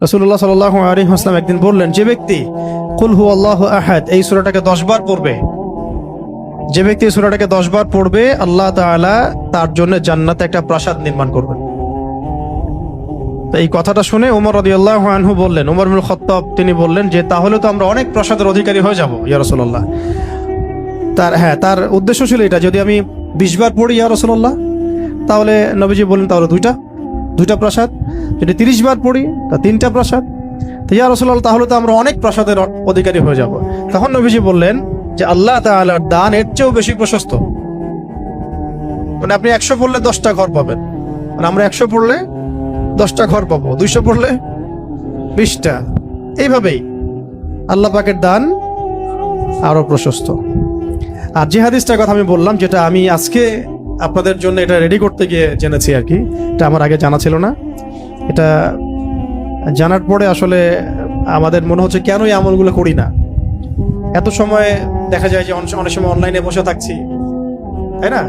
রাসূলুল্লাহ সাল্লাল্লাহু আলাইহি ওয়াসাল্লাম একদিন বললেন, যে ব্যক্তি কুল হুয়াল্লাহু আহাদ এই সূরাটাকে 10 বার পড়বে, যে ব্যক্তি এই সূরাটাকে 10 বার পড়বে, আল্লাহ তাআলা তার জন্য জান্নাতে একটা প্রাসাদ নির্মাণ করবেন। তো এই কথাটা শুনে ওমর রাদিয়াল্লাহু আনহু বললেন, ওমর ইবনে খাত্তাব তিনি বললেন যে তাহলে তো আমরা অনেক প্রাসাদের অধিকারী হয়ে যাব ইয়া রাসূলুল্লাহ। তার উদ্দেশ্য ছিল এটা, যদি আমি 20 বার পড়ি ইয়া রাসূলুল্লাহ, তাহলে নবীজি বললেন তাহলে দুইটা প্রাসাদ, যদি 30 বার পড়ি তা 3টা প্রাসাদ। তো ইয়া রাসূলুল্লাহ তাহলে তো আমরা অনেক প্রাসাদের অধিকারী হয়ে যাব। তখন নবীজি বললেন যে আল্লাহ তাআলার দান এর চেয়েও বেশি প্রশস্ত। মানে আপনি 100 পড়লে 10টা ঘর পাবেন, মানে আমরা 100 পড়লে 10টা ঘর পাবো, 200 পড়লে 20টা। এইভাবেই আল্লাহ পাকের দান আরো প্রশস্ত। আর যে হাদিসটার কথা আমি বললাম, যেটা আমি আজকে আপনাদের জন্য এটা রেডি করতে গিয়ে জেনেছি আর কি, এটা আমার আগে জানা ছিল না। এটা জানার পরে আসলে আমাদের মনে হচ্ছে কেন এই আমলগুলো করি না। এত সময় দেখা যায় যে অনেক সময় অনলাইনে বসে থাকছি, তাই না?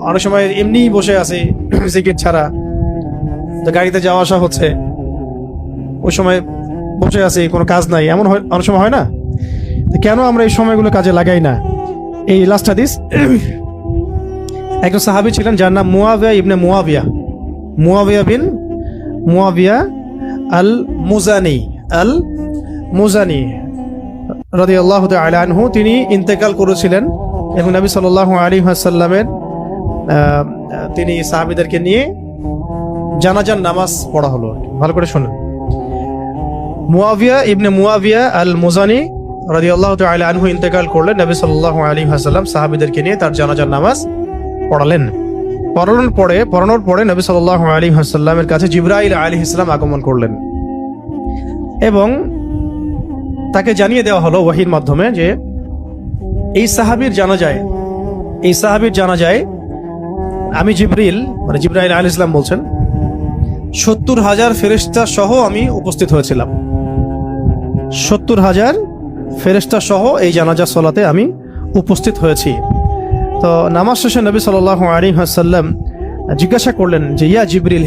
অনেক সময় এমনি বসে আছি জিকির ছাড়া, গাড়িতে যাওয়া আসা হচ্ছে, ওই সময় বসে আছি, কোনো কাজ নাই, এমন অনেক সময় হয় না? কেন আমরা এই সময়গুলো কাজে লাগাই না? এই লাস্ট হাদিস, একজন সাহাবী ছিলেন যার নাম মুয়াবিয়া ইবনে মুয়াবিয়া বিন মুয়াবিয়া আল মুজানি রাদিয়াল্লাহু তাআলা আনহু। তিনি ইন্তেকাল করেছিলেন এবং নবী সাল্লাল্লাহু আলাইহি ওয়াসাল্লামের তিনি সাহাবীদেরকে নিয়ে জানাজার নামাজ পড়া হলো। ভালো করে শুনুন, মুয়াবিয়া ইবনে মুয়াবিয়া আল মুজানি রাদিয়াল্লাহু তাআলা আনহু ইন্তেকাল করলেন। নবী সাল্লাল্লাহু আলাইহি ওয়াসাল্লাম সাহাবীদেরকে নিয়ে তার জানাজার নামাজ পড়ালেন। পড়ানোর পরে নবী সাল্লাল্লাহু আলাইহি ওয়াসাল্লামের কাছে জিবরাইল আলাইহিস সালাম আগমন করলেন এবং তাকে জানিয়ে দেওয়া হলো ওহীর মাধ্যমে যে এই সাহাবীর জানাজায় আমি জিবরাইল আলাইহিস সালাম বলছেন 70,000 ফেরেশতা সহ আমি উপস্থিত হয়েছিলাম। 70,000 ফেরেশতা সহ এই জানাজা সালাতে আমি উপস্থিত হয়েছি। তো নামাজ শেষে নবী সাল্লাল্লাহু আলাইহি ওয়াসাল্লাম জিজ্ঞাসা করলেন যে ইয়া জিবরিল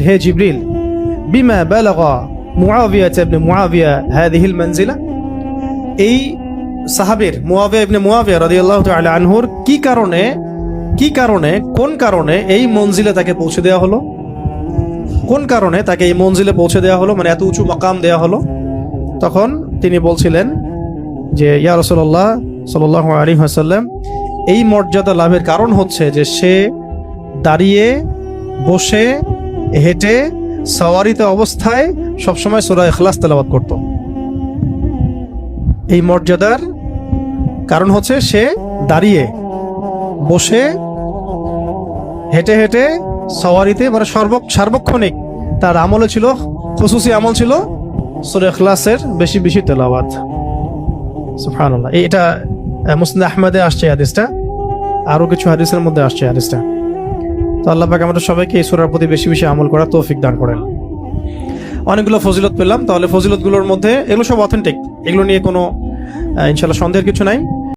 হে জিবরিল বিমা বালাগা মুআবিয়া ইবনে মুআবিয়া হাদিহিল মানজিলা। এই সাহাবীর মুআবিয়া ইবনে মুআবিয়া রাদিয়াল্লাহু তাআলা আনহুর কোন কারণে এই মঞ্জিলে তাকে পৌঁছে দেওয়া হলো? কোন কারণে তাকে এই মঞ্জিলে পৌঁছে দেওয়া হলো, মানে এত উঁচু মাকাম দেওয়া হলো? তখন তিনি বলছিলেন যে ইয়া রাসূলুল্লাহ সাল্লাল্লাহু আলাইহি ওয়াসাল্লাম, এই মর্যাদা লাভের কারণ হচ্ছে যে সে দাঁড়িয়ে, বসে, হেঁটে, সাওয়ারিতে অবস্থায় সবসময় সূরা ইখলাস তেলাওয়াত করত। এই মর্যাদার কারণ হচ্ছে সে দাঁড়িয়ে, বসে, হেঁটে হেঁটে, সাওয়ারিতে, মানে সার্বক্ষণিক তার আমলে ছিল, খুসুসি আমল ছিল সূরা ইখলাসের বেশি বেশি তেলাওয়াত। সুবহানাল্লাহ। এটা মুসনাদ আহমদে আসছে হাদিসটা, আরো কিছু হাদিসের মধ্যে আসছে হাদিসটা। তো আল্লাহ পাক আমাদের সবাইকে এই সূরার প্রতি বেশি বেশি আমল করার তৌফিক দান করেন। অনেকগুলো ফজিলত পেলাম, তাহলে ফজিলতগুলোর মধ্যে এগুলো সব অথেন্টিক, এগুলো নিয়ে কোনো ইনশাআল্লাহ সন্দেহের কিছু নাই।